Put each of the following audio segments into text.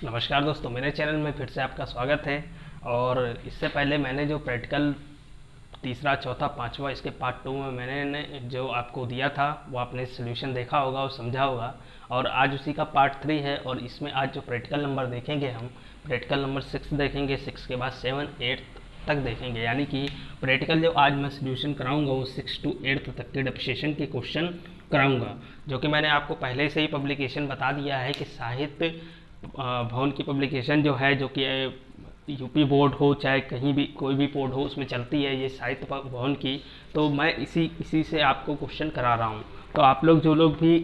नमस्कार दोस्तों, मेरे चैनल में फिर से आपका स्वागत है। और इससे पहले मैंने जो प्रैक्टिकल तीसरा, चौथा, पांचवा इसके पार्ट 2 में मैंने जो आपको दिया था वो आपने सोल्यूशन देखा होगा और समझा होगा। और आज उसी का पार्ट 3 है और इसमें आज जो प्रैक्टिकल नंबर देखेंगे हम प्रैक्टिकल नंबर 6 देखेंगे, 6 के बाद 7, 8 तक देखेंगे। यानी कि प्रैक्टिकल जो आज मैं सोल्यूशन कराऊंगा वो 6 to 8 तक के डेप्रिसिएशन के क्वेश्चन कराऊंगा, जो कि मैंने आपको पहले से ही पब्लिकेशन बता दिया है कि साहित्य भवन की पब्लिकेशन जो है, जो कि यूपी बोर्ड हो चाहे कहीं भी कोई भी बोर्ड हो, उसमें चलती है ये साहित्य भवन की। तो मैं इसी से आपको क्वेश्चन करा रहा हूँ। तो आप लोग जो लोग भी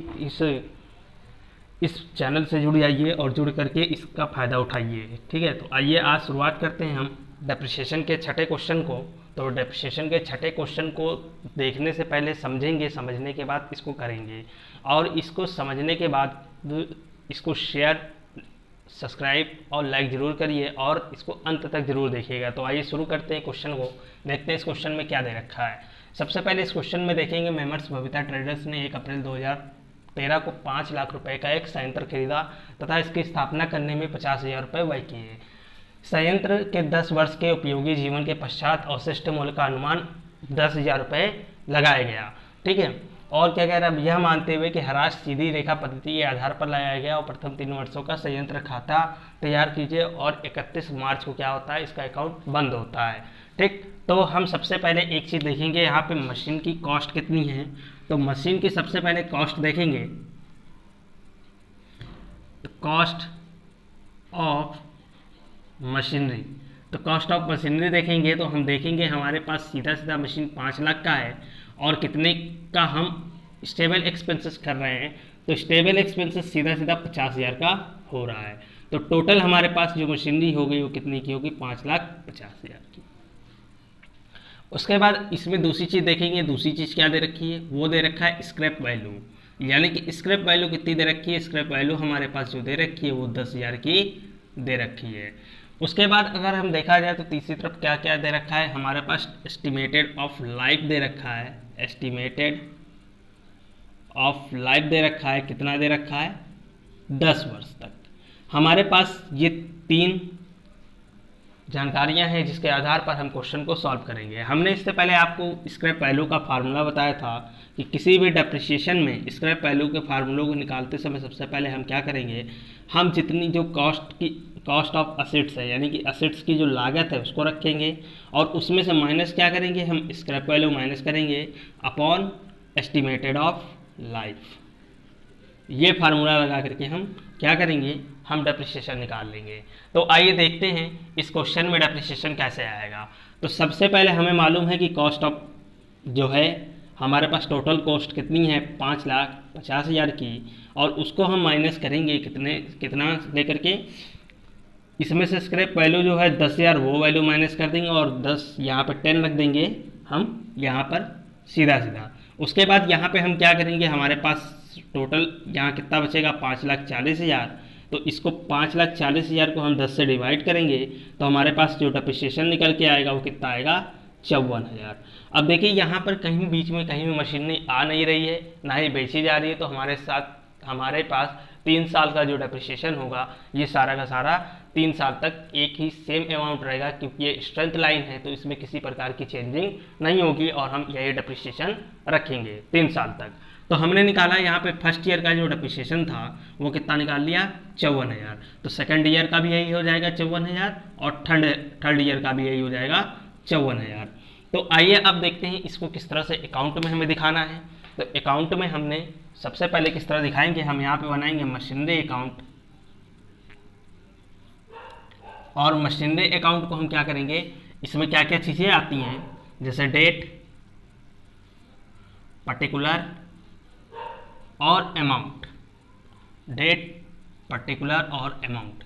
इस चैनल से जुड़ जाइए और जुड़ करके इसका फ़ायदा उठाइए, ठीक है। तो आइए आज शुरुआत करते हैं हम डेप्रिसिएशन के छठे क्वेश्चन को। तो डेप्रिसिएशन के छठे क्वेश्चन को देखने से पहले समझेंगे, समझने के बाद इसको करेंगे। और इसको समझने के बाद इसको शेयर, सब्सक्राइब और लाइक ज़रूर करिए और इसको अंत तक ज़रूर देखिएगा। तो आइए शुरू करते हैं क्वेश्चन को। देखते हैं इस क्वेश्चन में क्या दे रखा है। सबसे पहले इस क्वेश्चन में देखेंगे, मेमर्स बबीता ट्रेडर्स ने 1 अप्रैल 2013 को 5 लाख रुपए का एक संयंत्र खरीदा तथा इसकी स्थापना करने में 50,000 रुपये व्यय किए। संयंत्र के 10 वर्ष के उपयोगी जीवन के पश्चात अवशिष्ट मूल्य का अनुमान 10,000 रुपये लगाया गया, ठीक है। और क्या कह रहा है, यह मानते हुए कि ह्रास सीधी रेखा पद्धति के आधार पर लगाया गया और प्रथम 3 वर्षों का संयंत्र खाता तैयार कीजिए और 31 मार्च को क्या होता है, इसका अकाउंट बंद होता है, ठीक। तो हम सबसे पहले एक चीज़ देखेंगे, यहाँ पे मशीन की कॉस्ट कितनी है। तो मशीन की सबसे पहले कॉस्ट देखेंगे, कॉस्ट ऑफ मशीनरी। तो कॉस्ट ऑफ मशीनरी देखेंगे तो हम देखेंगे हमारे पास सीधा सीधा मशीन 5 लाख का है और कितने का हम स्टेबल एक्सपेंसेस कर रहे हैं। तो स्टेबल एक्सपेंसेस सीधा सीधा 50,000 का हो रहा है। तो टोटल हमारे पास जो मशीनरी होगी वो कितनी की होगी, 5,50,000 की। उसके बाद इसमें दूसरी चीज़ देखेंगे, दूसरी चीज़ क्या दे रखी है, वो दे रखा है स्क्रैप वैल्यू। यानी कि स्क्रैप वैल्यू कितनी दे रखी है, स्क्रैप वैल्यू हमारे पास जो दे रखी है वो 10,000 की दे रखी है। उसके बाद अगर हम देखा जाए तो तीसरी तरफ क्या क्या दे रखा है, हमारे पास एस्टिमेटेड ऑफ लाइफ दे रखा है। एस्टिमेटेड ऑफ लाइफ दे रखा है, कितना दे रखा है, 10 वर्ष तक। हमारे पास ये 3 जानकारियां हैं जिसके आधार पर हम क्वेश्चन को सॉल्व करेंगे। हमने इससे पहले आपको स्क्रैप वैल्यू का फार्मूला बताया था कि किसी भी डेप्रिसिएशन में स्क्रैप वैल्यू के फार्मूलों को निकालते समय सबसे पहले हम क्या करेंगे, हम जितनी जो कॉस्ट ऑफ असेट्स है, यानी कि असेट्स की जो लागत है उसको रखेंगे और उसमें से माइनस क्या करेंगे, हम स्क्रैप वैल्यू माइनस करेंगे अपॉन एस्टिमेटेड ऑफ लाइफ। ये फार्मूला लगा करके हम क्या करेंगे, हम डेप्रिसिएशन निकाल लेंगे। तो आइए देखते हैं इस क्वेश्चन में डेप्रिसिएशन कैसे आएगा। तो सबसे पहले हमें मालूम है कि कॉस्ट ऑफ जो है हमारे पास टोटल कॉस्ट कितनी है, 5,50,000 की, और उसको हम माइनस करेंगे कितना लेकर के, इसमें से स्क्रैप वैल्यू जो है 10,000 वो वैल्यू माइनस कर देंगे और 10 यहाँ पर 10 रख देंगे हम यहाँ पर सीधा सीधा। उसके बाद यहाँ पे हम क्या करेंगे, हमारे पास टोटल यहाँ कितना बचेगा, 5,40,000। तो इसको 5,40,000 को हम 10 से डिवाइड करेंगे तो हमारे पास जो डेप्रिसिएशन निकल के आएगा वो कितना आएगा, 54,000। अब देखिए यहाँ पर कहीं बीच में कहीं भी मशीनरी आ नहीं रही है, ना ही बेची जा रही है। तो हमारे पास 3 साल का जो डेप्रिसिएशन होगा ये सारा का सारा 3 साल तक एक ही सेम अमाउंट रहेगा, क्योंकि ये स्ट्रेंथ लाइन है तो इसमें किसी प्रकार की चेंजिंग नहीं होगी और हम यही डेप्रिसिएशन रखेंगे 3 साल तक। तो हमने निकाला यहाँ पे फर्स्ट ईयर का जो डेप्रिसिएशन था वो कितना निकाल लिया, 54,000। तो सेकंड ईयर का भी यही हो जाएगा 54,000 और थर्ड ईयर का भी यही हो जाएगा 54,000। तो आइए अब देखते हैं इसको किस तरह से अकाउंट में हमें दिखाना है। तो अकाउंट में हमने सबसे पहले किस तरह दिखाएंगे, हम यहाँ पे बनाएंगे मशीनरी अकाउंट और मशीनरी अकाउंट को हम क्या करेंगे, इसमें क्या क्या चीज़ें आती हैं, जैसे डेट, पर्टिकुलर और अमाउंट। डेट, पर्टिकुलर और अमाउंट।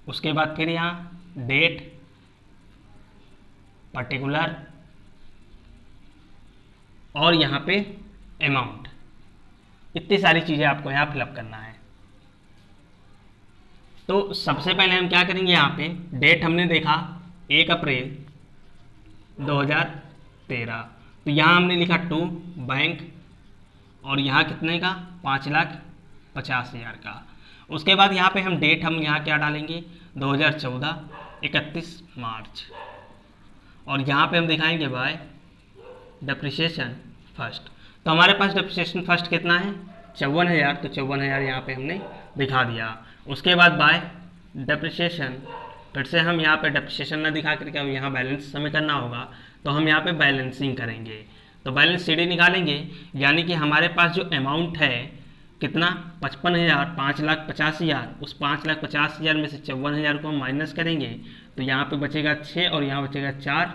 उसके बाद फिर यहाँ डेट, पर्टिकुलर और यहाँ पे अमाउंट। इतनी सारी चीज़ें आपको यहाँ फिलअप करना है। तो सबसे पहले हम क्या करेंगे, यहाँ पे डेट हमने देखा 1 अप्रैल 2013। तो यहाँ हमने लिखा टू बैंक और यहाँ कितने का, 5,50,000 का। उसके बाद यहाँ पे हम डेट हम यहाँ क्या डालेंगे 2014 31 मार्च, और यहाँ पे हम दिखाएंगे बाय डेप्रिसिएशन फर्स्ट। तो हमारे पास डेप्रिसिएशन फर्स्ट कितना है 54,000, तो 54,000 यहाँ पे हमने दिखा दिया। उसके बाद बाय डेप्रिसिएशन, फिर से हम यहाँ पे डेप्रिसिएशन ना दिखा करके अब यहाँ बैलेंस हमें करना होगा, तो हम यहाँ पे बैलेंसिंग करेंगे। तो बैलेंस शीट निकालेंगे, यानी कि हमारे पास जो अमाउंट है कितना 55,000, 5,50,000, उस 5,50,000 में से 54,000 को हम माइनस करेंगे, तो यहाँ पे बचेगा 6 और यहाँ बचेगा 4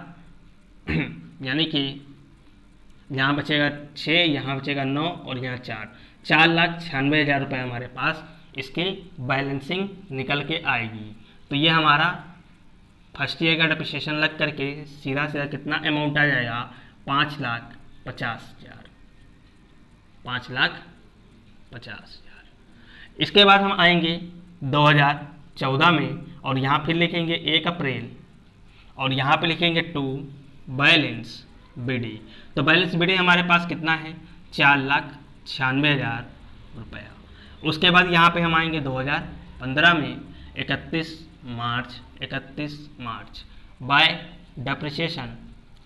यानी कि यहाँ बचेगा 6, यहाँ बचेगा 9 और यहाँ 4,96,000 रुपये हमारे पास इसकी बैलेंसिंग निकल के आएगी। तो ये हमारा फर्स्ट ईयर का डेप्रिसिएशन लग करके सीधा सीधा कितना अमाउंट आ जाएगा 5,50,000, 5,50,000। इसके बाद हम आएंगे 2014 में, और यहाँ फिर लिखेंगे 1 अप्रैल, और यहाँ पे लिखेंगे 2 बैलेंस बीडी। तो बैलेंस बीडी हमारे पास कितना है 4,96,000 रुपया। उसके बाद यहाँ पे हम आएंगे 2015 में 31 मार्च बाय डेप्रिसिएशन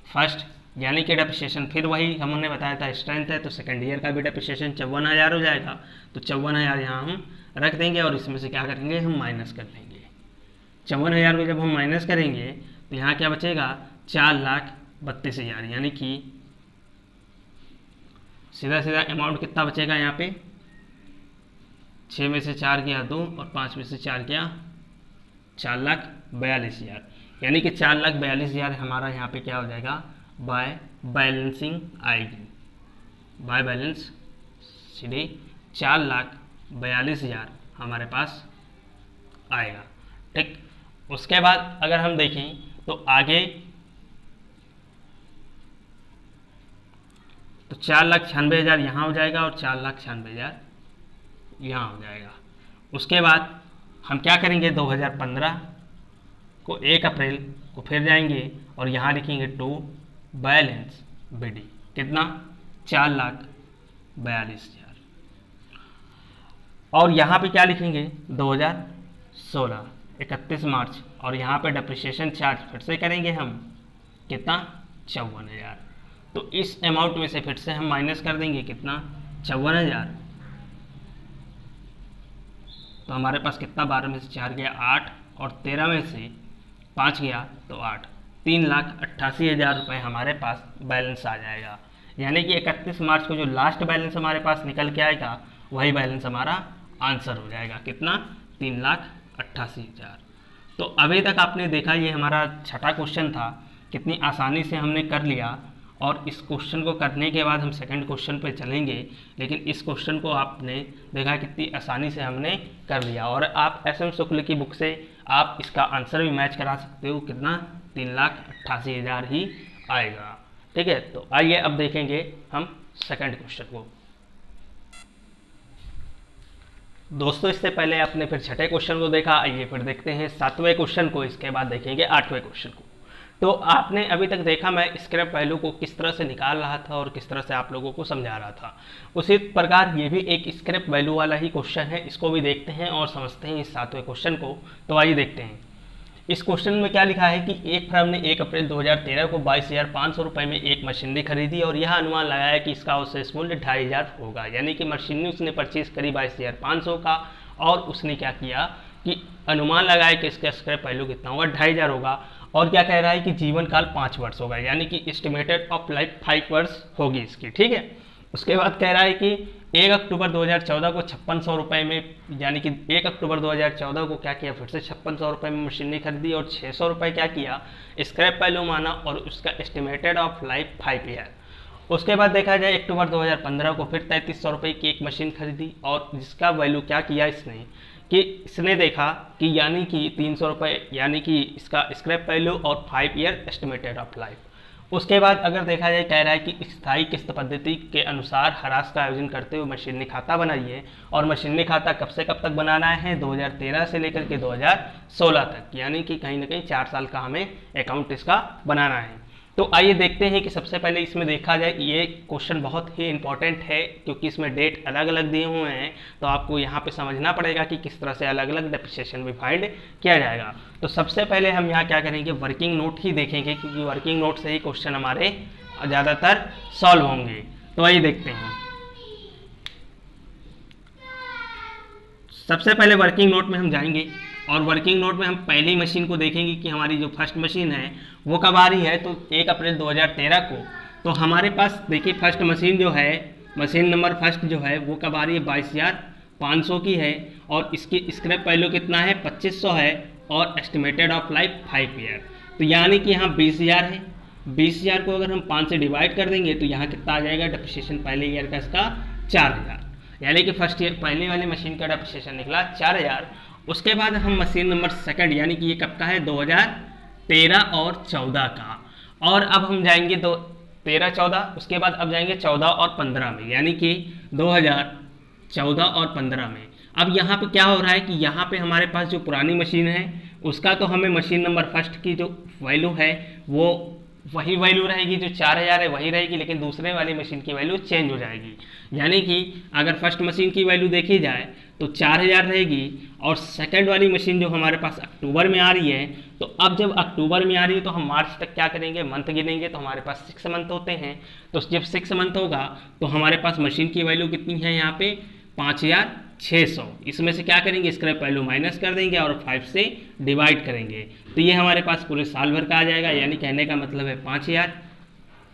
फर्स्ट, यानी कि डेप्रिसिएशन फिर वही हमने बताया था स्ट्रेंथ है, तो सेकेंड ईयर का भी डेप्रिसिएशन 54,000 हो जाएगा। तो 54,000 यहाँ हम रख देंगे और इसमें से क्या करेंगे हम माइनस कर लेंगे। 54,000 को जब हम माइनस करेंगे तो यहाँ क्या बचेगा 4,32,000, यानी कि सीधा सीधा अमाउंट कितना बचेगा यहाँ पे 6 में से 4 गया 2 और 5 में से 4 गया 4,42,000, यानी कि 4,42,000 हमारा यहाँ पे क्या हो जाएगा बाय बैलेंसिंग आएगी। बाय बैलेंस सीधे 4,42,000 हमारे पास आएगा। ठीक, उसके बाद अगर हम देखें तो आगे तो 4,96,000 यहाँ हो जाएगा और 4,96,000 यहाँ हो जाएगा। उसके बाद हम क्या करेंगे 2015 को 1 अप्रैल को फिर जाएंगे और यहाँ लिखेंगे 2 बैलेंस बीडी कितना 4,42,000, और यहाँ पे क्या लिखेंगे 2016 31 मार्च, और यहाँ पे डेप्रिसिएशन चार्ज फिर से करेंगे हम कितना 54,000। तो इस अमाउंट में से फिर से हम माइनस कर देंगे कितना 54,000, तो हमारे पास कितना 12 में से 4 गया 8 और 13 में से 5 गया तो 8, 3,88,000 रुपये हमारे पास बैलेंस आ जाएगा। यानी कि 31 मार्च को जो लास्ट बैलेंस हमारे पास निकल के आएगा वही बैलेंस हमारा आंसर हो जाएगा कितना 3,88,000। तो अभी तक आपने देखा ये हमारा छठा क्वेश्चन था, कितनी आसानी से हमने कर लिया, और इस क्वेश्चन को करने के बाद हम सेकंड क्वेश्चन पे चलेंगे, लेकिन इस क्वेश्चन को आपने देखा कितनी आसानी से हमने कर लिया। और आप एस एम शुक्ल की बुक से आप इसका आंसर भी मैच करा सकते हो, कितना 3,88,000 ही आएगा। ठीक है, तो आइए अब देखेंगे हम सेकंड क्वेश्चन को। दोस्तों इससे पहले आपने फिर छठे क्वेश्चन को देखा, आइए फिर देखते हैं सातवें क्वेश्चन को, इसके बाद देखेंगे आठवें क्वेश्चन को। तो आपने अभी तक देखा मैं स्क्रैप वैल्यू को किस तरह से निकाल रहा था और किस तरह से आप लोगों को समझा रहा था, उसी प्रकार ये भी एक स्क्रैप वैल्यू वाला ही क्वेश्चन है। इसको भी देखते हैं और समझते हैं इस सातवें क्वेश्चन को। तो आइए देखते हैं इस क्वेश्चन में क्या लिखा है कि एक फर्म ने 1 अप्रैल 2013 को 22,500 रुपये में एक मशीनरी खरीदी और यह अनुमान लगाया कि इसका अवशेष मूल्य 2,500 होगा। यानी कि मशीनरी उसने परचेज करी 22,500 का, और उसने क्या किया कि अनुमान लगाया कि इसका स्क्रैप वैल्यू कितना होगा 2,500 होगा, और क्या कह रहा है कि जीवन काल 5 वर्ष होगा, यानी कि एस्टिमेटेड ऑफ लाइफ 5 वर्ष होगी इसकी। ठीक है, उसके बाद कह रहा है कि 1 अक्टूबर 2014 को 5600 रुपये में, यानी कि 1 अक्टूबर 2014 को क्या किया फिर से 5600 रुपये में मशीनरी खरीदी और 600 रुपये क्या किया स्क्रैप वैल्यू माना, और उसका एस्टिमेटेड ऑफ लाइफ 5 ईयर। उसके बाद देखा जाए अक्टूबर 2015 को फिर 3300 रुपये की एक मशीन खरीदी और जिसका वैल्यू क्या किया इसने देखा कि यानी कि 300 रुपये, यानी कि इसका स्क्रैप वैल्यू और 5 ईयर एस्टिमेटेड ऑफ लाइफ। उसके बाद अगर देखा जाए कह रहा है कि स्थायी किस्त पद्धति के अनुसार ह्रास का आयोजन करते हुए मशीनरी खाता बनाइए, और मशीनरी खाता कब से कब तक बनाना है 2013 से लेकर के 2016 तक, यानी कि कहीं ना कहीं 4 साल का हमें अकाउंट इसका बनाना है। तो आइए देखते हैं कि सबसे पहले इसमें देखा जाए, ये क्वेश्चन बहुत ही इंपॉर्टेंट है क्योंकि इसमें डेट अलग अलग दिए हुए हैं, तो आपको यहाँ पे समझना पड़ेगा कि किस तरह से अलग अलग डेप्रिसिएशन भी फाइंड किया जाएगा। तो सबसे पहले हम यहाँ क्या करेंगे, वर्किंग नोट ही देखेंगे क्योंकि वर्किंग नोट से ही क्वेश्चन हमारे ज़्यादातर सॉल्व होंगे। तो आइए देखते हैं। सबसे पहले वर्किंग नोट में हम जाएंगे और वर्किंग नोट में हम पहली मशीन को देखेंगे कि हमारी जो फर्स्ट मशीन है वो कब आ रही है। तो 1 अप्रैल 2013 को। तो हमारे पास देखिए फर्स्ट मशीन जो है, मशीन नंबर फर्स्ट जो है वो कब आ रही है, 22,500 की है और इसकी स्क्रैप वैल्यू कितना है, 2500 है और एस्टिमेटेड ऑफ लाइफ 5 ईयर। तो यानी कि यहाँ 20,000 है। 20,000 को अगर हम 5 से डिवाइड कर देंगे तो यहाँ कितना आ जाएगा डेप्रिसिएशन पहले ईयर का, इसका 4,000। यानी कि फर्स्ट ईयर पहले वाली मशीन का डेप्रिसिएशन निकला 4,000। उसके बाद हम मशीन नंबर सेकंड, यानी कि ये कब का है, 2013 और 14 का। और अब हम जाएंगे 13-14, उसके बाद अब जाएंगे 14 और 15 में, यानी कि 2014 और 15 में। अब यहाँ पे क्या हो रहा है कि यहाँ पे हमारे पास जो पुरानी मशीन है उसका तो हमें मशीन नंबर फर्स्ट की जो वैल्यू है वो वही वैल्यू रहेगी, जो 4,000 है वही रहेगी, लेकिन दूसरे वाली मशीन की वैल्यू चेंज हो जाएगी। यानी कि अगर फर्स्ट मशीन की वैल्यू देखी जाए तो 4,000 रहेगी और सेकंड वाली मशीन जो हमारे पास अक्टूबर में आ रही है, तो अब जब अक्टूबर में आ रही है तो हम मार्च तक क्या करेंगे, मंथ गिनेंगे। तो हमारे पास 6 मंथ होते हैं, तो जब 6 मंथ होगा तो हमारे पास मशीन की वैल्यू कितनी है यहाँ पे, 5,600। इसमें से क्या करेंगे, स्क्रैप वैल्यू माइनस कर देंगे और 5 से डिवाइड करेंगे, तो ये हमारे पास पूरे साल भर का आ जाएगा। यानी कहने का मतलब है 5,000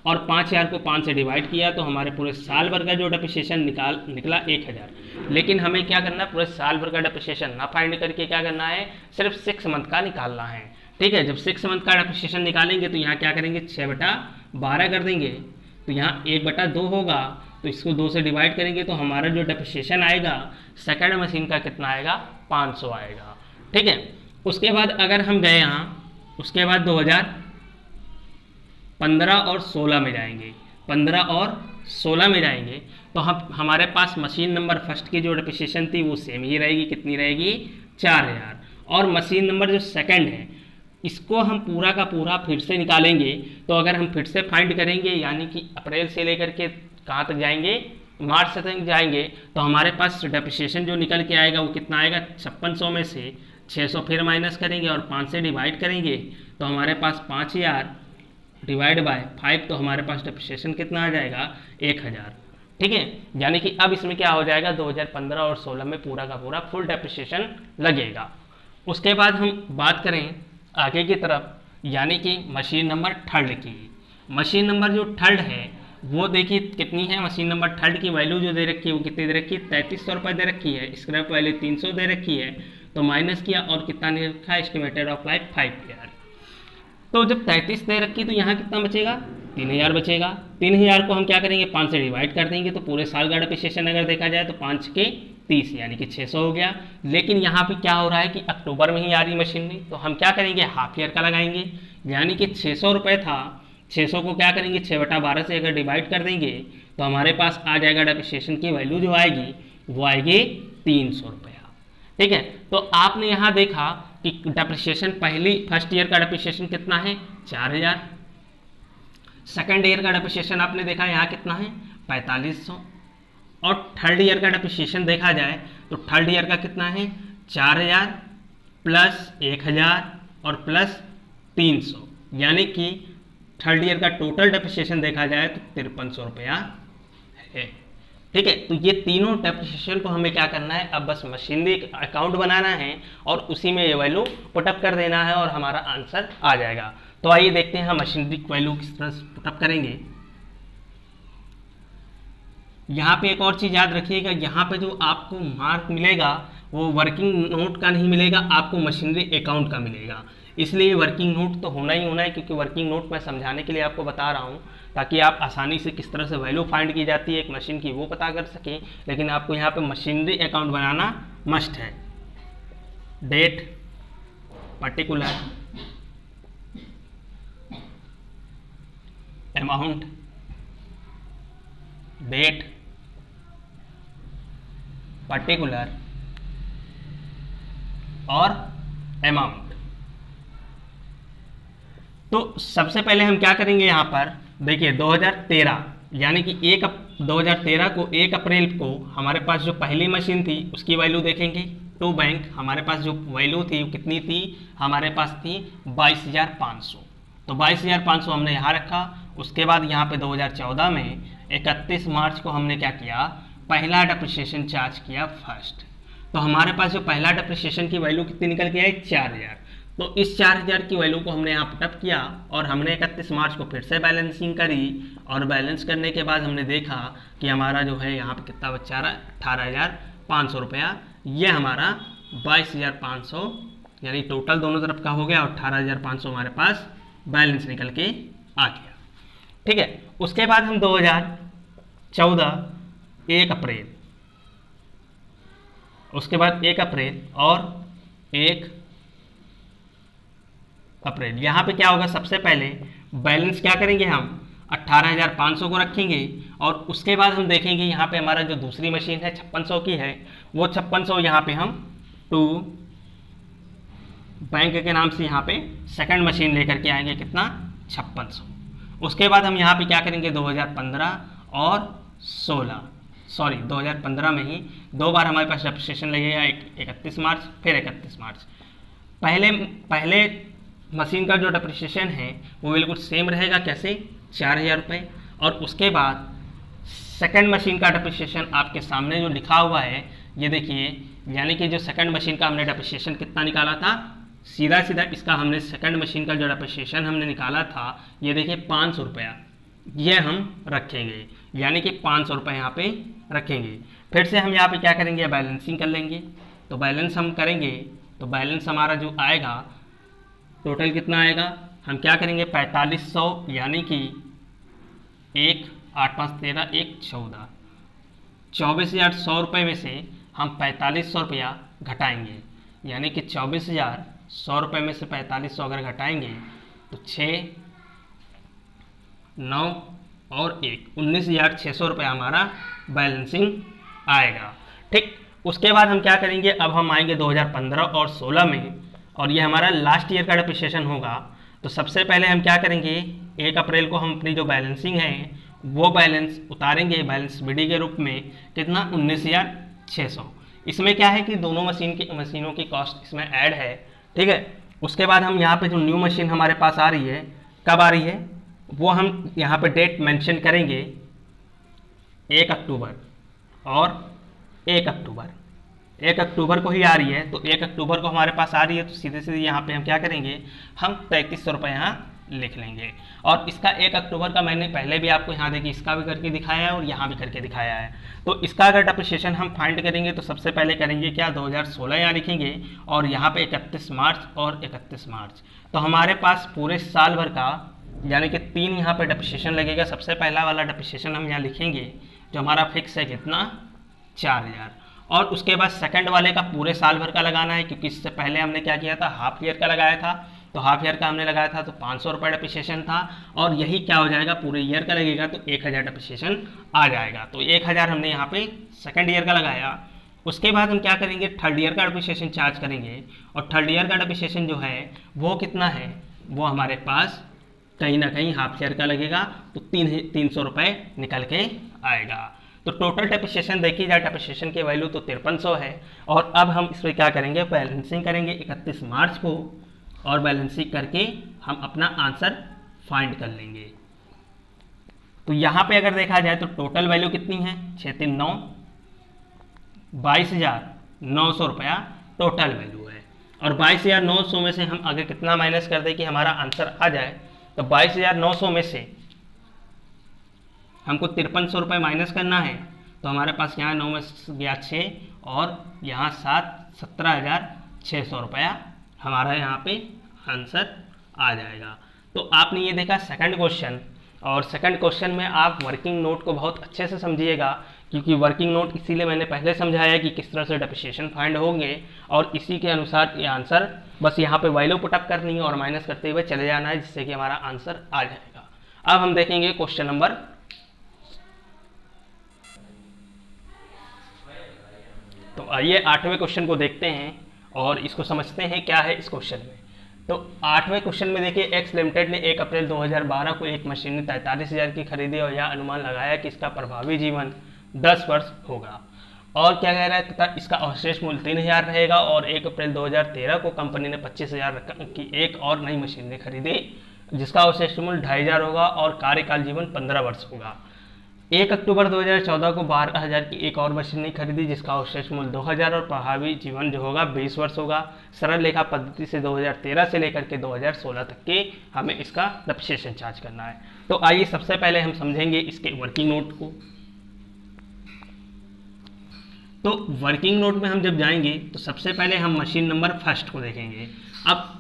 और 5,000 को 5 से डिवाइड किया तो हमारे पूरे साल भर का जो डेप्रिसिएशन निकला 1,000। लेकिन हमें क्या करना है, पूरे साल भर का डेप्रिसिएशन ना फाइंड करके क्या करना है, सिर्फ 6 मंथ का निकालना है। ठीक है, जब 6 मंथ का डेप्रिसिएशन निकालेंगे तो यहाँ क्या करेंगे, 6/12 कर देंगे, तो यहाँ 1/2 होगा, तो इसको 2 से डिवाइड करेंगे तो हमारा जो डेप्रिसिएशन आएगा सेकंड मशीन का कितना आएगा, 500 आएगा। ठीक है, उसके बाद अगर हम गए यहाँ, उसके बाद 2015 और 16 में जाएंगे, 15 और 16 में जाएंगे तो हम हमारे पास मशीन नंबर फर्स्ट की जो डेप्रिसिएशन थी वो सेम ही रहेगी, कितनी रहेगी, 4,000। और मशीन नंबर जो सेकंड है इसको हम पूरा का पूरा फिर से निकालेंगे। तो अगर हम फिर से फाइंड करेंगे, यानी कि अप्रैल से लेकर के कहाँ तक जाएंगे, मार्च तक जाएंगे, तो हमारे पास डेप्रिसिएशन जो निकल के आएगा वो कितना आएगा, 5600 में से 600 फिर माइनस करेंगे और 5 से डिवाइड करेंगे तो हमारे पास 5,000 डिवाइड बाय 5, तो हमारे पास डेप्रिसिएशन कितना आ जाएगा, 1,000। ठीक है, यानी कि अब इसमें क्या हो जाएगा, 2015 और 16 में पूरा का पूरा फुल डेप्रिसिएशन लगेगा। उसके बाद हम बात करें आगे की तरफ, यानी कि मशीन नंबर थर्ड की। मशीन नंबर जो थर्ड है वो देखिए कितनी है, मशीन नंबर थर्ड की वैल्यू जो दे रखी है वो कितनी दे रखी है, 3300 रुपये दे रखी है, स्क्रैप वैल्यू 300 दे रखी है, तो माइनस किया और कितना दे रखा है, एस्टिमेटेड ऑफ लाइफ 5 ईयर। तो जब 33 दे रखी तो यहाँ कितना बचेगा, 3,000 बचेगा। 3,000 को हम क्या करेंगे, 5 से डिवाइड कर देंगे तो पूरे साल का डेप्रिसिएशन अगर देखा जाए तो 5 के 30 यानी कि 600 हो गया। लेकिन यहाँ पे क्या हो रहा है कि अक्टूबर में ही आ रही मशीन नहीं, तो हम क्या करेंगे, हाफ ईयर का लगाएंगे। यानी कि 600 रुपये था, 600 को क्या करेंगे, 6/12 से अगर डिवाइड कर देंगे तो हमारे पास आ जाएगा डेप्रिसिएशन की वैल्यू जो आएगी वो आएगी 300 रुपया। ठीक है, तो आपने यहाँ देखा कि डेप्रिसिएशन फर्स्ट ईयर का डेप्रिसिएशन कितना है, 4,000। सेकंड ईयर का डेप्रिसिएशन आपने देखा यहाँ कितना है, 4,500। और थर्ड ईयर का डेप्रिसिएशन देखा जाए तो थर्ड ईयर का कितना है, 4,000 प्लस 1,000 और प्लस 300, यानी कि थर्ड ईयर का टोटल डेप्रिसिएशन देखा जाए तो 5300 रुपया है। ठीक है, तो ये तीनों डेप्रिसिएशन को हमें क्या करना है, अब बस मशीनरी अकाउंट बनाना है और उसी में ये वैल्यू पुटअप कर देना है और हमारा आंसर आ जाएगा। तो आइए देखते हैं हम मशीनरी वैल्यू किस तरह से पुटअप करेंगे। यहाँ पे एक और चीज़ याद रखिएगा, यहाँ पे जो आपको मार्क मिलेगा वो वर्किंग नोट का नहीं मिलेगा, आपको मशीनरी अकाउंट का मिलेगा। इसलिए वर्किंग नोट तो होना ही होना है, क्योंकि वर्किंग नोट मैं समझाने के लिए आपको बता रहा हूँ ताकि आप आसानी से किस तरह से वैल्यू फाइंड की जाती है एक मशीन की वो पता कर सकें। लेकिन आपको यहाँ पे मशीनरी अकाउंट बनाना मस्ट है। Date, particular, amount, date, particular और अमाउंट। तो सबसे पहले हम क्या करेंगे, यहाँ पर देखिए 2013 यानी कि 2013 को 1 अप्रैल को हमारे पास जो पहली मशीन थी उसकी वैल्यू देखेंगे। टू बैंक हमारे पास जो वैल्यू थी वो कितनी थी, हमारे पास थी 22,500। तो 22,500 हमने यहाँ रखा। उसके बाद यहाँ पे 2014 में 31 मार्च को हमने क्या किया, पहला डेप्रिसिएशन चार्ज किया फर्स्ट। तो हमारे पास जो पहला डेप्रिसिएशन की वैल्यू कितनी निकल के आई, 4,000। तो इस 4,000 की वैल्यू को हमने यहाँ पुटअप किया और हमने 31 मार्च को फिर से बैलेंसिंग करी। और बैलेंस करने के बाद हमने देखा कि हमारा जो है यहाँ पे कितना बचा रहा, 18,500 रुपया। ये हमारा 22,500 यानी टोटल दोनों तरफ का हो गया और 18,500 हमारे पास बैलेंस निकल के आ गया। ठीक है, उसके बाद हम 2014 1 अप्रैल, उसके बाद 1 अप्रैल और 1 अप्रैल यहाँ पे क्या होगा, सबसे पहले बैलेंस क्या करेंगे हम 18,500 को रखेंगे और उसके बाद हम देखेंगे यहाँ पे हमारा जो दूसरी मशीन है 5600 की है, वो 5600 यहाँ पे हम टू बैंक के नाम से यहाँ पे सेकंड मशीन लेकर के आएंगे, कितना 5600। उसके बाद हम यहाँ पे क्या करेंगे 2015 और 16, सॉरी 2015 में ही 2 बार हमारे पास डेप्रिसिएशन लगेगा, 31 मार्च फिर 31 मार्च। पहले मशीन का जो डेप्रिसिएशन है वो बिल्कुल सेम रहेगा, कैसे 4,000 रुपये। और उसके बाद सेकंड मशीन का डेप्रिसिएशन आपके सामने जो लिखा हुआ है ये देखिए, यानी कि जो सेकंड मशीन का हमने डेप्रिसिएशन कितना निकाला था, सीधा सीधा इसका हमने सेकंड मशीन का जो डेप्रिसिएशन हमने निकाला था ये देखिए 500 रुपया, ये हम रखेंगे, यानी कि 500 रुपये यहाँ पे रखेंगे। फिर से हम यहाँ पे क्या करेंगे, बैलेंसिंग कर लेंगे। तो बैलेंस हम करेंगे तो बैलेंस हमारा जो आएगा टोटल कितना आएगा, हम क्या करेंगे 4500 यानी कि 1 8 5 13 1 14, 24,100 रुपये में से हम 4500 रुपया घटाएंगे, यानी कि 24,100 रुपये में से 4500 अगर घटाएंगे तो 6 9 और 1 19,600 रुपया हमारा बैलेंसिंग आएगा। ठीक, उसके बाद हम क्या करेंगे, अब हम आएंगे 2015 और 16 में और ये हमारा लास्ट ईयर का डेप्रिसिएशन होगा। तो सबसे पहले हम क्या करेंगे, 1 अप्रैल को हम अपनी जो बैलेंसिंग है वो बैलेंस उतारेंगे बैलेंस बीडी के रूप में, कितना 19,600। इसमें क्या है कि दोनों मशीनों की कॉस्ट इसमें ऐड है। ठीक है, उसके बाद हम यहाँ पे जो न्यू मशीन हमारे पास आ रही है, कब आ रही है वो हम यहाँ पे डेट मेंशन करेंगे, 1 अक्टूबर और 1 अक्टूबर, 1 अक्टूबर को ही आ रही है। तो 1 अक्टूबर को हमारे पास आ रही है तो सीधे सीधे यहाँ पे हम क्या करेंगे, हम 3300 रुपये यहाँ लिख लेंगे। और इसका 1 अक्टूबर का मैंने पहले भी आपको यहाँ देखिए इसका भी करके दिखाया है और यहाँ भी करके दिखाया है। तो इसका अगर डेप्रिसिएशन हम फाइंड करेंगे तो सबसे पहले करेंगे क्या, 2016 यहाँ लिखेंगे और यहाँ पे 31 मार्च और 31 मार्च। तो हमारे पास पूरे साल भर का यानी कि 3 यहाँ पे डेप्रिसिएशन लगेगा। सबसे पहला वाला डेप्रिसिएशन हम यहाँ लिखेंगे जो हमारा फिक्स है, कितना 4,000। और उसके बाद सेकंड वाले का पूरे साल भर का लगाना है, क्योंकि इससे पहले हमने क्या किया था, हाफ ईयर का लगाया था। तो हाफ ईयर का हमने लगाया था तो 500 रुपये डेप्रिसिएशन था और यही क्या हो जाएगा, पूरे ईयर का लगेगा तो 1,000 डेप्रिसिएशन आ जाएगा। तो 1,000 हमने यहाँ पे सेकंड ईयर का लगाया। उसके बाद हम क्या करेंगे, थर्ड ईयर का डेप्रिसिएशन चार्ज करेंगे और थर्ड ईयर का डेप्रिसिएशन जो है वो कितना है, वो हमारे पास कहीं ना कहीं हाफ ईयर का लगेगा तो 300 रुपये निकल के आएगा। तो टोटल डेप्रिसिएशन देखी जाए, डेप्रिसिएशन की वैल्यू तो 5300 है। और अब हम इस पर क्या करेंगे, बैलेंसिंग करेंगे 31 मार्च को और बैलेंसिंग करके हम अपना आंसर फाइंड कर लेंगे। तो यहाँ पे अगर देखा जाए तो टोटल वैल्यू कितनी है, 639, 22,900 रुपया टोटल वैल्यू है। और 22,900 में से हम अगर कितना माइनस कर दें कि हमारा आंसर आ जाए, तो 22,900 में से हमको 5300 रुपये माइनस करना है। तो हमारे पास यहाँ 9 में गया 6 और यहाँ 7, 17,600 रुपया हमारा यहाँ पे आंसर आ जाएगा। तो आपने ये देखा सेकंड क्वेश्चन, और सेकंड क्वेश्चन में आप वर्किंग नोट को बहुत अच्छे से समझिएगा, क्योंकि वर्किंग नोट इसीलिए मैंने पहले समझाया कि किस तरह से डेप्रिसिएशन फाइंड होंगे और इसी के अनुसार ये आंसर, बस यहाँ पे वैल्यू पुटअप करनी है और माइनस करते हुए चले जाना है, जिससे कि हमारा आंसर आ जाएगा। अब हम देखेंगे क्वेश्चन नंबर, तो आइए 8वें क्वेश्चन को देखते हैं और इसको समझते हैं क्या है इस क्वेश्चन में। तो 8वें क्वेश्चन में देखिए, एक्स लिमिटेड ने 1 अप्रैल 2012 को एक मशीन 43,000 की खरीदी और यह अनुमान लगाया कि इसका प्रभावी जीवन 10 वर्ष होगा। और क्या कह रहा है, तथा इसका अवशेष मूल्य 3,000 रहेगा और 1 अप्रैल 2013 को कंपनी ने 25,000 की एक और नई मशीनरी खरीदी जिसका अवशेष मूल्य 2,500 होगा और कार्यकाल जीवन 15 वर्ष होगा। 1 अक्टूबर 2014 को 12,000 की एक और मशीनरी खरीदी जिसका अवशेष मूल्य 2,000 और प्रभावी जीवन जो होगा 20 वर्ष होगा। सरल लेखा पद्धति से 2013 से लेकर के 2016 तक के हमें इसका डेप्रिसिएशन चार्ज करना है। तो आइए सबसे पहले हम समझेंगे इसके वर्किंग नोट को। तो वर्किंग नोट में हम जब जाएंगे तो सबसे पहले हम मशीन नंबर फर्स्ट को देखेंगे। अब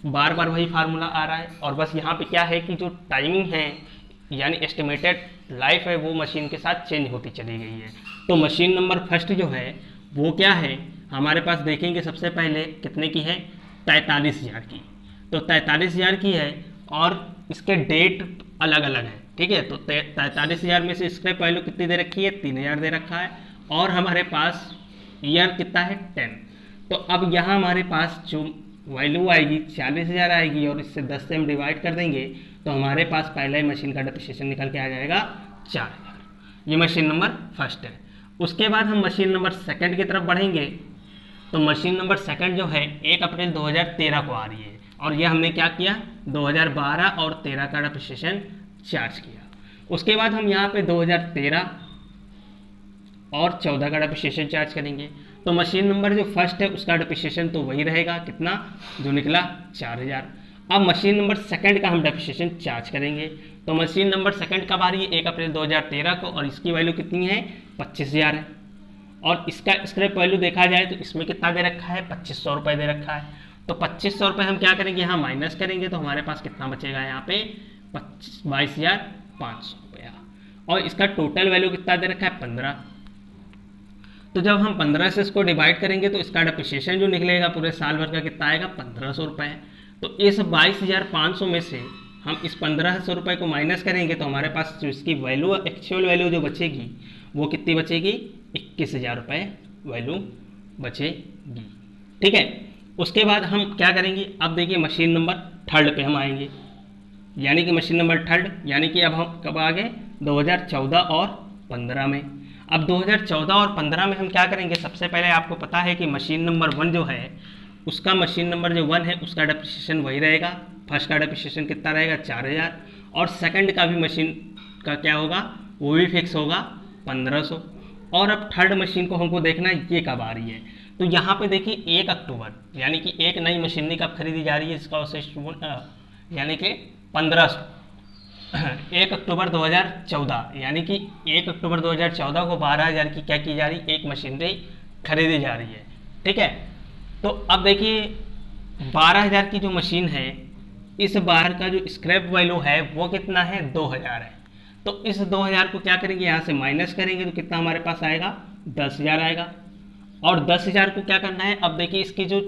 बार बार वही फार्मूला आ रहा है और बस यहाँ पे क्या है कि जो टाइमिंग है यानी एस्टिमेटेड लाइफ है वो मशीन के साथ चेंज होती चली गई है। तो मशीन नंबर फर्स्ट जो है वो क्या है, हमारे पास देखेंगे सबसे पहले कितने की है, 43,000 की। तो 43,000 की है और इसके डेट अलग अलग है, ठीक है। तो 43,000 में से स्क्रैप वैल्यू कितनी दे रखी है, 3,000 दे रखा है और हमारे पास ईयर कितना है, 10। तो अब यहाँ हमारे पास जो वैल्यू आएगी 40,000 आएगी और इससे 10 से हम डिवाइड कर देंगे तो हमारे पास पहले ही मशीन का डेप्रिसिएशन निकल के आ जाएगा 4,000। ये मशीन नंबर फर्स्ट है। उसके बाद हम मशीन नंबर सेकंड की तरफ बढ़ेंगे। तो मशीन नंबर सेकंड जो है 1 अप्रैल 2013 को आ रही है और ये हमने क्या किया, 2012 और 13 का डेप्रिसिएशन चार्ज किया। उसके बाद हम यहाँ पे 2013 और 14 का डेप्रिसिएशन चार्ज करेंगे। तो मशीन नंबर जो फर्स्ट है उसका डेप्रिसिएशन तो वही रहेगा, कितना जो निकला 4,000। अब मशीन नंबर सेकंड का हम डेप्रिसिएशन चार्ज करेंगे। तो मशीन नंबर सेकंड कब आ रही है, 1 अप्रैल 2013 को और इसकी वैल्यू कितनी है, 25,000 है। और इसका स्क्रैप वैल्यू देखा जाए तो इसमें कितना दे रखा है, 2,500 रुपये दे रखा है। तो 2,500 रुपये हम क्या करेंगे, यहाँ माइनस करेंगे तो हमारे पास कितना बचेगा, यहाँ पे 22,500 रुपया। और इसका टोटल वैल्यू कितना दे रखा है, 15। तो जब हम 15 से इसको डिवाइड करेंगे तो इसका डेप्रिसिएशन जो निकलेगा पूरे साल भर का कितना आएगा, 1,500 रुपये। तो इस 22,500 में से हम इस 1,500 रुपये को माइनस करेंगे तो हमारे पास जो इसकी वैल्यू, एक्चुअल वैल्यू जो बचेगी वो कितनी बचेगी, 21,000 रुपये वैल्यू बचेगी, ठीक है। उसके बाद हम क्या करेंगे, अब देखिए मशीन नंबर थर्ड पे हम आएंगे, यानी कि मशीन नंबर थर्ड, यानी कि अब हम कब आ गए, 2014 और 15 में। अब 2014 और 15 में हम क्या करेंगे, सबसे पहले आपको पता है कि मशीन नंबर 1 जो है उसका मशीन नंबर जो 1 है उसका डेप्रिसिएशन वही रहेगा। फर्स्ट का डेप्रिसिएशन कितना रहेगा, 4,000 और सेकंड का भी मशीन का क्या होगा, वो भी फिक्स होगा 1,500। और अब थर्ड मशीन को हमको देखना है ये कब आ रही है। तो यहाँ पे देखिए 1 अक्टूबर, यानी कि एक नई मशीनरी कब खरीदी जा रही है, इसका अवशेष यानी कि 1,500। 1 अक्टूबर 2014, यानी कि 1 अक्टूबर 2014 को 12,000 की क्या की जा रही है, एक मशीनरी खरीदी जा रही है, ठीक है। तो अब देखिए 12,000 की जो मशीन है, इस बार का जो स्क्रैप वैल्यू है वो कितना है, 2,000 है। तो इस 2,000 को क्या करेंगे, यहाँ से माइनस करेंगे तो कितना हमारे पास आएगा, 10,000 आएगा। और 10,000 को क्या करना है, अब देखिए इसकी जो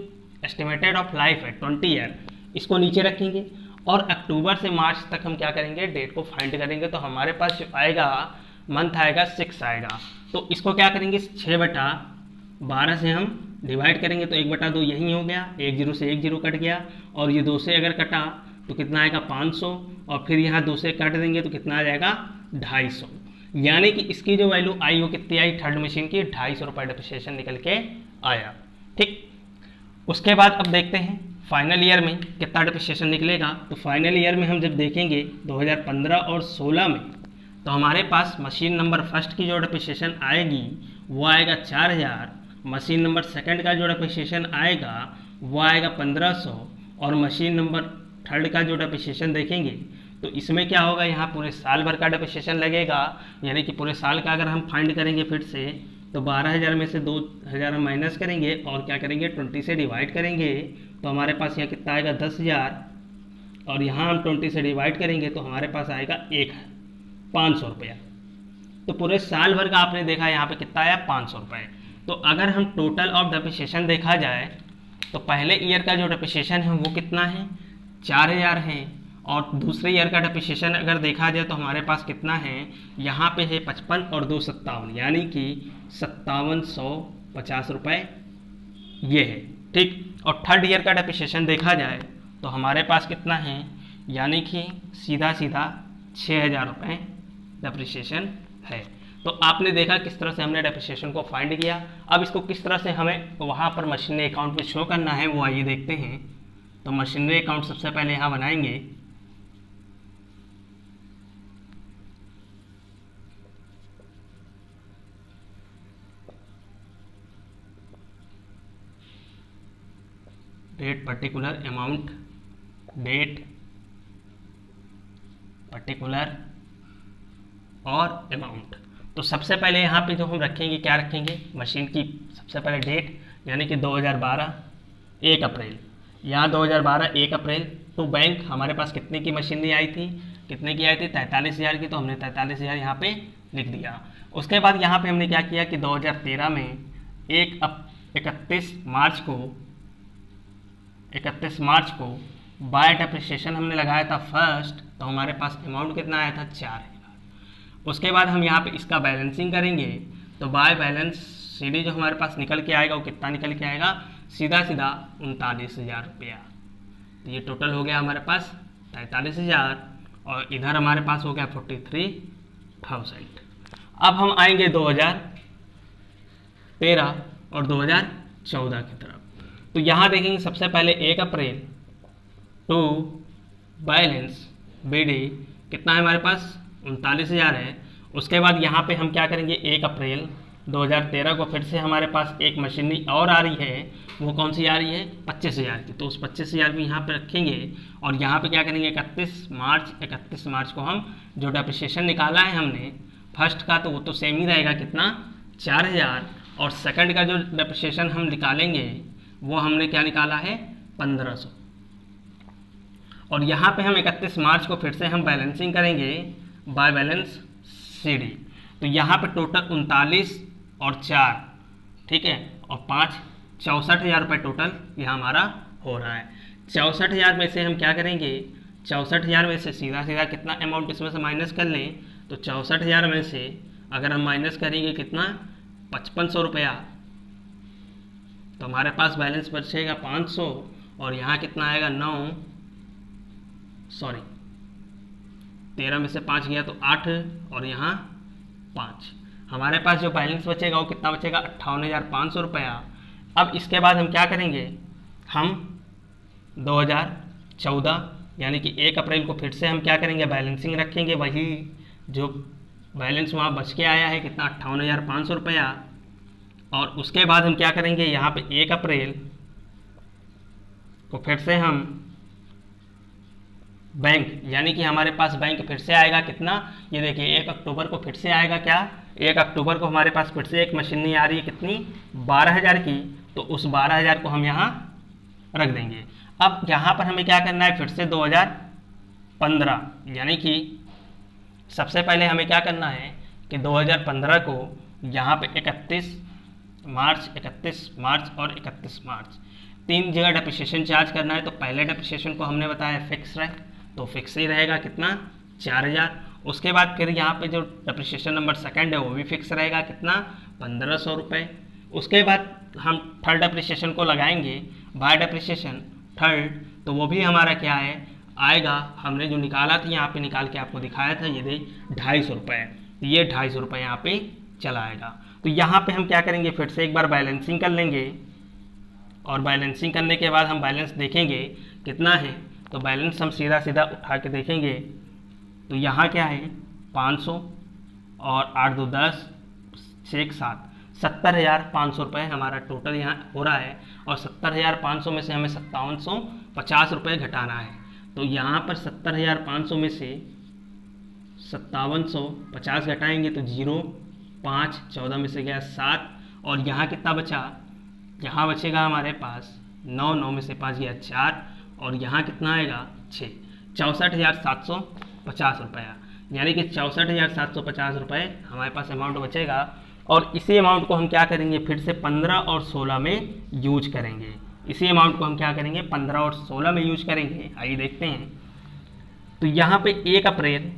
एस्टिमेटेड ऑफ लाइफ है 20 ईयर, इसको नीचे रखेंगे और अक्टूबर से मार्च तक हम क्या करेंगे, डेट को फाइंड करेंगे। तो हमारे पास जो आएगा मंथ आएगा 6 आएगा। तो इसको क्या करेंगे, 6/12 से हम डिवाइड करेंगे तो 1/2 यही हो गया, 1 0 से 1 0 कट गया और ये 2 से अगर कटा तो कितना आएगा, 500 और फिर यहाँ 2 से काट देंगे तो कितना आ जाएगा, 250। यानी कि इसकी जो वैल्यू आई वो कितनी आई, थर्ड मशीन की 250 रुपये डेप्रिसिएशन निकल के आया, ठीक। उसके बाद अब देखते हैं फाइनल ईयर में कितना डेप्रिसिएशन निकलेगा। तो फाइनल ईयर में हम जब देखेंगे 2015 और 16 में, तो हमारे पास मशीन नंबर फर्स्ट की जो डेप्रिसिएशन आएगी वो आएगा 4,000, मशीन नंबर सेकंड का जो डेप्रिसिएशन आएगा वो आएगा 1,500 और मशीन नंबर थर्ड का जो डेप्रिसिएशन देखेंगे तो इसमें क्या होगा, यहाँ पूरे साल भर का डेप्रिसिएशन लगेगा। यानी कि पूरे साल का अगर हम फाइंड करेंगे फिर से तो 12,000 में से 2,000 हम माइनस करेंगे और क्या करेंगे, 20 से डिवाइड करेंगे तो हमारे पास यहाँ कितना आएगा, 10,000 और यहाँ हम 20 से डिवाइड करेंगे तो हमारे पास आएगा 500 रुपया। तो पूरे साल भर का आपने देखा यहाँ पे कितना आया, 500 रुपये। तो अगर हम टोटल ऑफ डेप्रिसिएशन देखा जाए तो पहले ईयर का जो डेप्रिसिएशन है वो कितना है, 4,000 है और दूसरे ईयर का डेप्रिसिएशन अगर देखा जाए तो हमारे पास कितना है, यहाँ पे है 55 और 2 57, यानी कि 5750 रुपये ये है, ठीक। और थर्ड ईयर का डेप्रिसिएशन देखा जाए तो हमारे पास कितना है, यानी कि सीधा सीधा 6,000 रुपये डेप्रिसिएशन है। तो आपने देखा किस तरह से हमने डेप्रिसिएशन को फाइंड किया। अब इसको किस तरह से हमें वहाँ पर मशीनरी अकाउंट में शो करना है वो आइए देखते हैं। तो मशीनरी अकाउंट सबसे पहले यहाँ बनाएंगे। Date particular amount, date particular और अमाउंट। तो सबसे पहले यहाँ पे जो हम रखेंगे, क्या रखेंगे, मशीन की सबसे पहले डेट, यानी कि 2012 1 अप्रैल। यहाँ 2012 1 अप्रैल। तो बैंक हमारे पास कितने की मशीनरी आई थी, कितने की आई थी, 43,000 की। तो हमने 43,000 यहाँ पे लिख दिया। उसके बाद यहाँ पे हमने क्या किया कि 2013 में 31 मार्च को बाय डेप्रिसिएशन हमने लगाया था फर्स्ट। तो हमारे पास अमाउंट कितना आया था, 4,000। उसके बाद हम यहाँ पे इसका बैलेंसिंग करेंगे। तो बाय बैलेंस सीडी जो हमारे पास निकल के आएगा वो कितना निकल के आएगा, सीधा सीधा 39,000 रुपया। तो ये टोटल हो गया हमारे पास 43,000 और इधर हमारे पास हो गया 43,000। अब हम आएंगे 2013 और 2014 की तरफ। तो यहाँ देखेंगे सबसे पहले 1 अप्रैल टू बैलेंस बीडी कितना है हमारे पास, 39,000 है। उसके बाद यहाँ पे हम क्या करेंगे, 1 अप्रैल 2013 को फिर से हमारे पास एक मशीनरी और आ रही है। वो कौन सी आ रही है, 25,000 की। तो उस 25,000 को यहाँ पे रखेंगे और यहाँ पे क्या करेंगे, 31 मार्च को हम जो डेप्रिसिएशन निकाला है हमने फर्स्ट का, तो वो तो सेम ही रहेगा, कितना, 4,000। और सेकंड का जो डेप्रिसिएशन हम निकालेंगे वो हमने क्या निकाला है, 1,500। और यहाँ पे हम 31 मार्च को फिर से हम बैलेंसिंग करेंगे बाय बैलेंस सीडी। तो यहाँ पे टोटल 39 और 4, ठीक है, और 5 64,000 रुपये टोटल यहाँ हमारा हो रहा है। 64,000 में से हम क्या करेंगे, 64,000 में से सीधा सीधा कितना अमाउंट इसमें से माइनस कर लें। तो 64,000 में से अगर हम माइनस करेंगे कितना, 5500 रुपया, तो हमारे पास बैलेंस बचेगा 500। और यहाँ कितना आएगा, 13 में से 5 गया तो 8 और यहाँ 5। हमारे पास जो बैलेंस बचेगा वो कितना बचेगा, 58,500 रुपया। अब इसके बाद हम क्या करेंगे, हम 2014 यानी कि 1 अप्रैल को फिर से हम क्या करेंगे, बैलेंसिंग रखेंगे। वही जो बैलेंस वहाँ बच के आया है कितना, 58,500 रुपया। और उसके बाद हम क्या करेंगे, यहाँ पे 1 अप्रैल को फिर से हम बैंक, यानी कि हमारे पास बैंक फिर से आएगा कितना, ये देखिए 1 अक्टूबर को फिर से आएगा क्या, 1 अक्टूबर को हमारे पास फिर से एक मशीनरी आ रही है कितनी, 12,000 की। तो उस 12,000 को हम यहाँ रख देंगे। अब यहाँ पर हमें क्या करना है, फिर से 2015, यानी कि सबसे पहले हमें क्या करना है कि 2015 को यहाँ पे 31 मार्च और 31 मार्च 3 जगह डेप्रिसिएशन चार्ज करना है। तो पहले डेप्रिसिएशन को हमने बताया फिक्स है, तो फिक्स ही रहेगा कितना, 4,000। उसके बाद फिर यहाँ पे जो डेप्रिसिएशन नंबर सेकंड है वो भी फिक्स रहेगा कितना, 1,500 रुपये। उसके बाद हम थर्ड डेप्रिसिएशन को लगाएंगे, बाय डेप्रिसिएशन थर्ड, तो वो भी हमारा क्या है आएगा, हमने जो निकाला था यहाँ पे निकाल के आपको दिखाया था, ये दे 250 रुपये। ये 250 रुपये यहाँ पे चला आएगा। तो यहाँ पे हम क्या करेंगे, फिर से एक बार बैलेंसिंग कर लेंगे और बैलेंसिंग करने के बाद हम बैलेंस देखेंगे कितना है। तो बैलेंस हम सीधा सीधा उठा के देखेंगे तो यहाँ क्या है, 500 और 8 2 10 6 7 70,500 रुपये हमारा टोटल यहाँ हो रहा है। और 70,500 में से हमें 5750 रुपये घटाना है। तो यहाँ पर 70,500 में से 5750 घटाएंगे तो 0 5 14 में से गया 7 और यहाँ कितना बचा, यहाँ बचेगा हमारे पास 9 9 में से 5 गया 4 और यहाँ कितना आएगा 6, 64,750 रुपया, यानी कि 64,750 रुपये हमारे पास अमाउंट बचेगा। और इसी अमाउंट को हम क्या करेंगे, फिर से 15 और 16 में यूज करेंगे। इसी अमाउंट को हम क्या करेंगे, 15 और 16 में यूज करेंगे। आइए देखते हैं। तो यहाँ पे 1 अप्रैल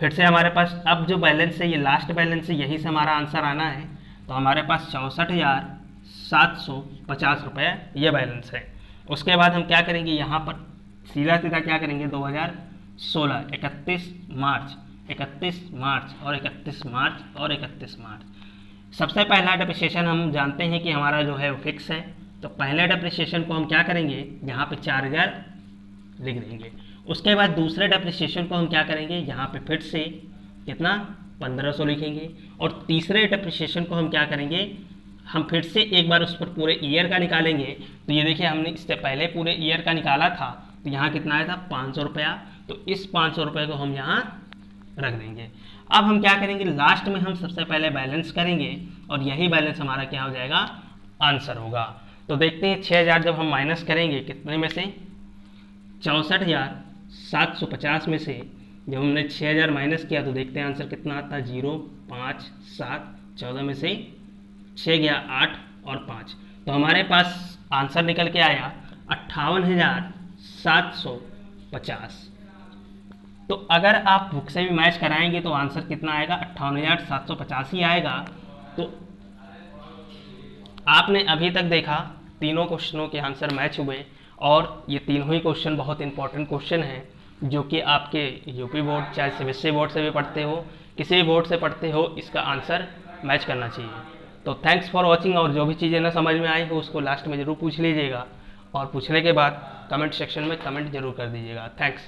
फिर से हमारे पास अब जो बैलेंस है ये लास्ट बैलेंस है, यहीं से हमारा आंसर आना है। तो हमारे पास 64,750 रुपये ये बैलेंस है। उसके बाद हम क्या करेंगे, यहाँ पर सीधा सीधा क्या करेंगे, 2016 31 मार्च 31 मार्च और 31 मार्च और 31 मार्च। सबसे पहला डेप्रिसिएशन हम जानते हैं कि हमारा जो है वो फिक्स है, तो पहले डेप्रिसिएशन को हम क्या करेंगे, यहाँ पे 4000 लिख देंगे। उसके बाद दूसरे डेप्रिसिएशन को हम क्या करेंगे, यहाँ पे फिर से कितना 1500 लिखेंगे। और तीसरे डेप्रिसिएशन को हम क्या करेंगे, हम फिर से एक बार उस पर पूरे ईयर का निकालेंगे। तो ये देखिए हमने इससे पहले पूरे ईयर का निकाला था, तो यहाँ कितना आया था 500 रुपया, तो इस 500 रुपये को हम यहाँ रख देंगे। अब हम क्या करेंगे, लास्ट में हम सबसे पहले बैलेंस करेंगे और यही बैलेंस हमारा क्या हो जाएगा, आंसर होगा। तो देखते हैं 6000 जब हम माइनस करेंगे कितने में से, 64,750 में से जब हमने 6000 माइनस किया तो देखते हैं आंसर कितना आता है, 0 5 7 14 में से 6 गया 8 और 5, तो हमारे पास आंसर निकल के आया 58,750। तो अगर आप बुक से भी मैच कराएंगे तो आंसर कितना आएगा, 58,750 ही आएगा। तो आपने अभी तक देखा तीनों क्वेश्चनों के आंसर मैच हुए, और ये तीनों ही क्वेश्चन बहुत इंपॉर्टेंट क्वेश्चन हैं जो कि आपके यूपी बोर्ड चाहे सीबीएसई बोर्ड से भी पढ़ते हो, किसी भी बोर्ड से पढ़ते हो, इसका आंसर मैच करना चाहिए। तो थैंक्स फॉर वॉचिंग, और जो भी चीज़ें ना समझ में आई हो उसको लास्ट में ज़रूर पूछ लीजिएगा, और पूछने के बाद कमेंट सेक्शन में कमेंट जरूर कर दीजिएगा। थैंक्स।